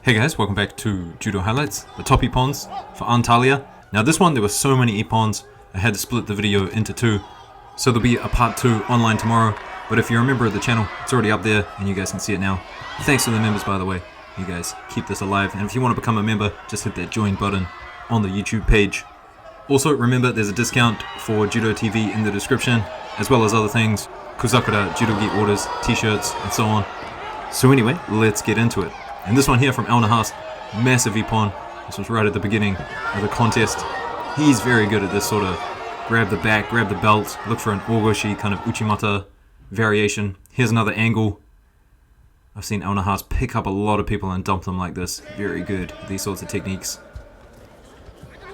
Hey guys, welcome back to Judo Highlights, the top Ippons for Antalya. Now this one, there were so many Ippons, I had to split the video into two. So there'll be a part 2 online tomorrow, but if you're a member of the channel, it's already up there and you guys can see it now. Thanks to the members, by the way. You guys keep this alive, and if you want to become a member, just hit that join button on the YouTube page. Also, remember there's a discount for JUDOTV in the description, as well as other things, Kuzakura, Judo Gi orders, t-shirts, and so on. So anyway, let's get into it. And this one here from Al-Nahas, massive Ippon. This was right at the beginning of the contest. He's very good at this sort of grab the back, grab the belt, look for an ogoshi kind of Uchimata variation. Here's another angle. I've seen Al-Nahas pick up a lot of people and dump them like this. Very good at these sorts of techniques.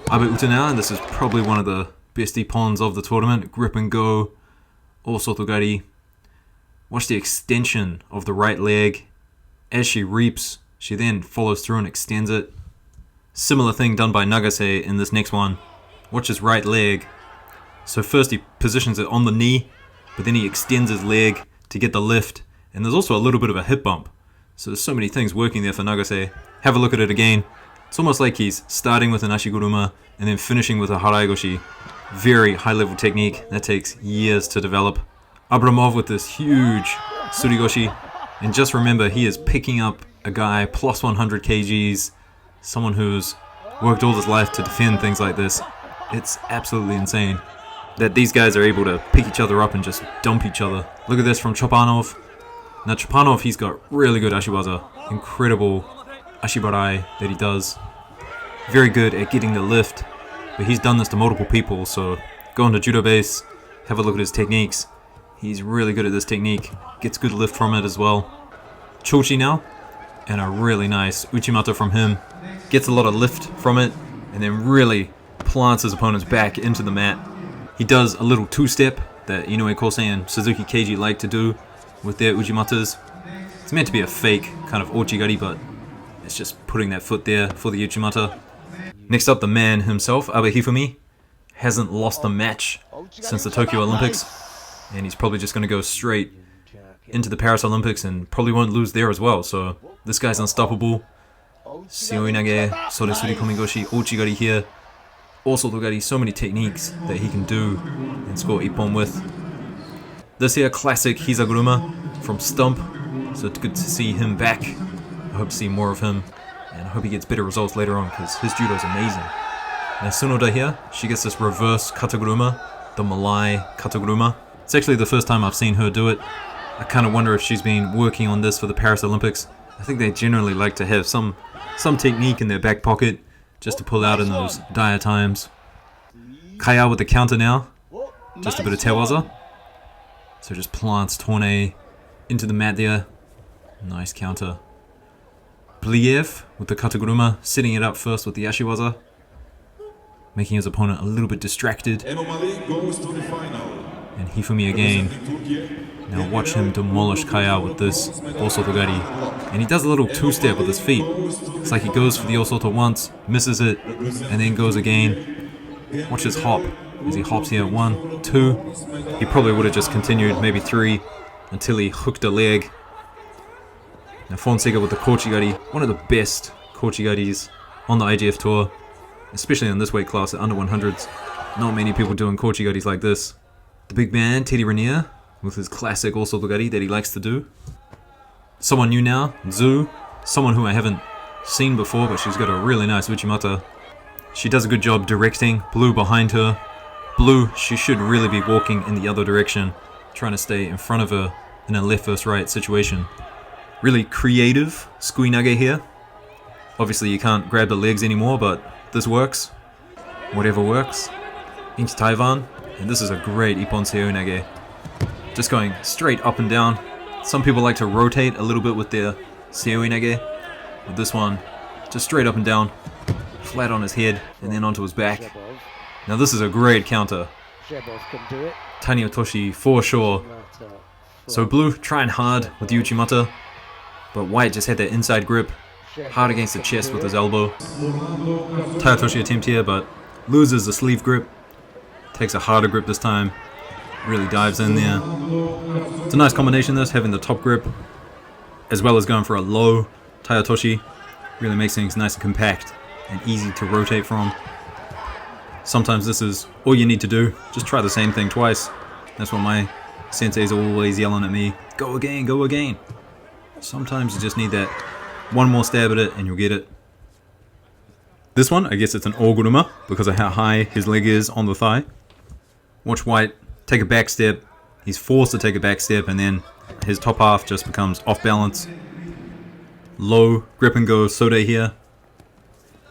Abe Uta now, and this is probably one of the best Ippons of the tournament. Grip and go, all sotogari. Watch the extension of the right leg. As she reaps, she then follows through and extends it. Similar thing done by Nagase in this next one. Watch his right leg. So first he positions it on the knee, but then he extends his leg to get the lift. And there's also a little bit of a hip bump. So there's so many things working there for Nagase. Have a look at it again. It's almost like he's starting with an ashiguruma and then finishing with a haraigoshi. Very high level technique. That takes years to develop. Abramov with this huge surigoshi. And just remember, he is picking up a guy plus 100 kgs, someone who's worked all his life to defend things like this. It's absolutely insane that these guys are able to pick each other up and just dump each other. Look at this from Chopanov. Now Chopanov, he's got really good Asi Waza, incredible ashibarai that he does. Very good at getting the lift, but he's done this to multiple people, so go on to Judo Base, have a look at his techniques. He's really good at this technique, gets good lift from it as well. Chochi now, and a really nice Uchimata from him. Gets a lot of lift from it, and then really plants his opponent's back into the mat. He does a little two-step that Inoue Kosei and Suzuki Keiji like to do with their Uchimatas. It's meant to be a fake kind of Ochigari, but it's just putting that foot there for the Uchimata. Next up, the man himself, Abe Hifumi, hasn't lost a match since the Tokyo Olympics. And he's probably just going to go straight into the Paris Olympics and probably won't lose there as well. So this guy's unstoppable. Seoinage, Sore Suri Komigoshi, Ochigari here. Also Sotogari, so many techniques that he can do and score Ippon with. This here, classic Hizaguruma from Stump. So it's good to see him back. I hope to see more of him. And I hope he gets better results later on because his judo is amazing. Now Sunoda here, she gets this reverse Kataguruma, the Malay Kataguruma. It's actually the first time I've seen her do it. I kind of wonder if she's been working on this for the Paris Olympics. I think they generally like to have some technique in their back pocket just to pull out in those dire times. Kaya with the counter now. Just a bit of tewaza. So just plants Torne into the mat there. Nice counter. Bliev with the Kataguruma, setting it up first with the Ashiwaza, making his opponent a little bit distracted. And Hifumi again. Now watch him demolish Kaya with this Osotogari. And he does a little two-step with his feet. It's like he goes for the Osoto once, misses it, and then goes again. Watch his hop. As he hops here, 1, 2. He probably would have just continued, maybe 3, until he hooked a leg. Now Fonseca with the Kochigari. One of the best Kochigaris on the IGF tour. Especially in this weight class at under 100s. Not many people doing Kochigaris like this. The big man, Teddy Rainier, with his classic Osotogari that he likes to do. Someone new now, Zu. Someone who I haven't seen before, but she's got a really nice Uchimata. She does a good job directing. Blue behind her. Blue, she should really be walking in the other direction, trying to stay in front of her in a left versus right situation. Really creative Sukuinage here. Obviously you can't grab the legs anymore, but this works. Whatever works. Into Taiwan. And this is a great Ippon Seoinage. Just going straight up and down. Some people like to rotate a little bit with their Seoinage. With this one, just straight up and down. Flat on his head and then onto his back. Now this is a great counter. Tani Otoshi for sure. So blue trying hard with the Uchimata. But white just had that inside grip. Hard against the chest with his elbow. Tayotoshi attempt here, but loses the sleeve grip. Takes a harder grip this time. Really dives in there. It's a nice combination this, having the top grip as well as going for a low Tayotoshi. Really makes things nice and compact and easy to rotate from. Sometimes this is all you need to do. Just try the same thing twice. That's what my sensei's always yelling at me. Go again, go again. Sometimes you just need that one more stab at it and you'll get it. This one, I guess it's an oguruma because of how high his leg is on the thigh. Watch White take a back step. He's forced to take a back step and then his top half just becomes off balance. Low grip and go Sode here.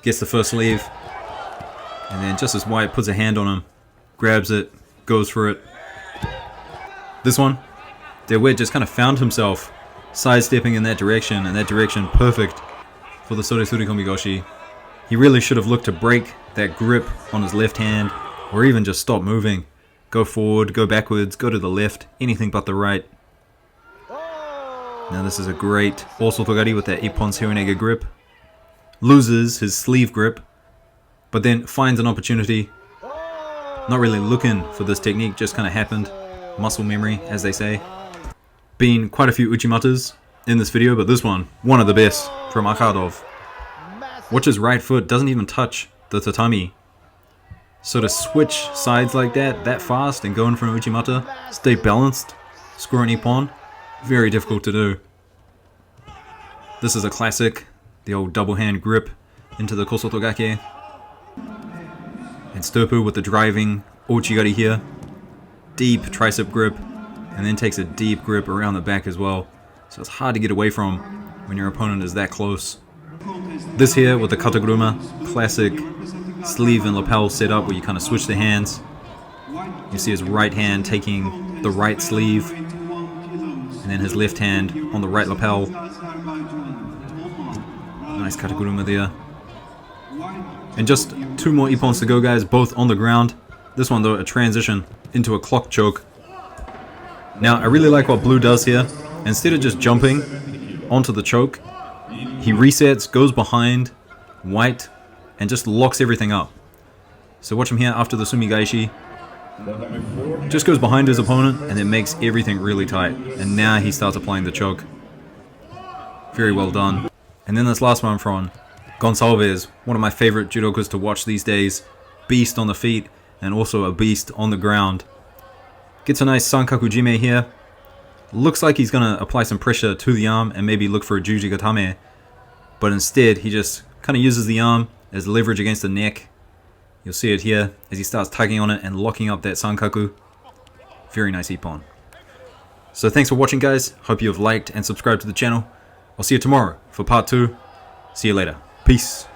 Gets the first sleeve. And then just as White puts a hand on him, grabs it, goes for it. This one, White just kind of found himself sidestepping in that direction, and that direction perfect for the Sode Surikomigoshi. He really should have looked to break that grip on his left hand, or even just stop moving. Go forward, go backwards, go to the left, anything but the right. Now this is a great Osotogari with that Ippons Hironege grip. Loses his sleeve grip, but then finds an opportunity. Not really looking for this technique, just kind of happened. Muscle memory, as they say. Been quite a few Uchimatas in this video, but this one of the best from Akhadov. Watch his right foot, doesn't even touch the tatami. So to switch sides like that fast and go in for an Uchimata, stay balanced, score an Ippon, very difficult to do. This is a classic, the old double hand grip into the Kosotogake. And Sturpu with the driving Ochigari here. Deep tricep grip, and then takes a deep grip around the back as well. So it's hard to get away from when your opponent is that close. This here with the Kataguruma, classic sleeve and lapel setup where you kind of switch the hands. You see his right hand taking the right sleeve, and then his left hand on the right lapel. Nice Kataguruma there. And just two more Ippons to go, guys, both on the ground. This one though, a transition into a clock choke. Now I really like what Blue does here. Instead of just jumping onto the choke, he resets, goes behind White, and just locks everything up. So watch him here after the Sumigaishi. Just goes behind his opponent and then makes everything really tight. And now he starts applying the choke. Very well done. And then this last one from Gonçalves, one of my favorite judokas to watch these days. Beast on the feet and also a beast on the ground. Gets a nice Sankaku Jime here. Looks like he's going to apply some pressure to the arm and maybe look for a Juji Gatame. But instead he just kind of uses the arm as leverage against the neck. You'll see it here as he starts tugging on it and locking up that Sankaku. Very nice Ippon. So thanks for watching, guys. Hope you have liked and subscribed to the channel. I'll see you tomorrow for part 2. See you later. Peace.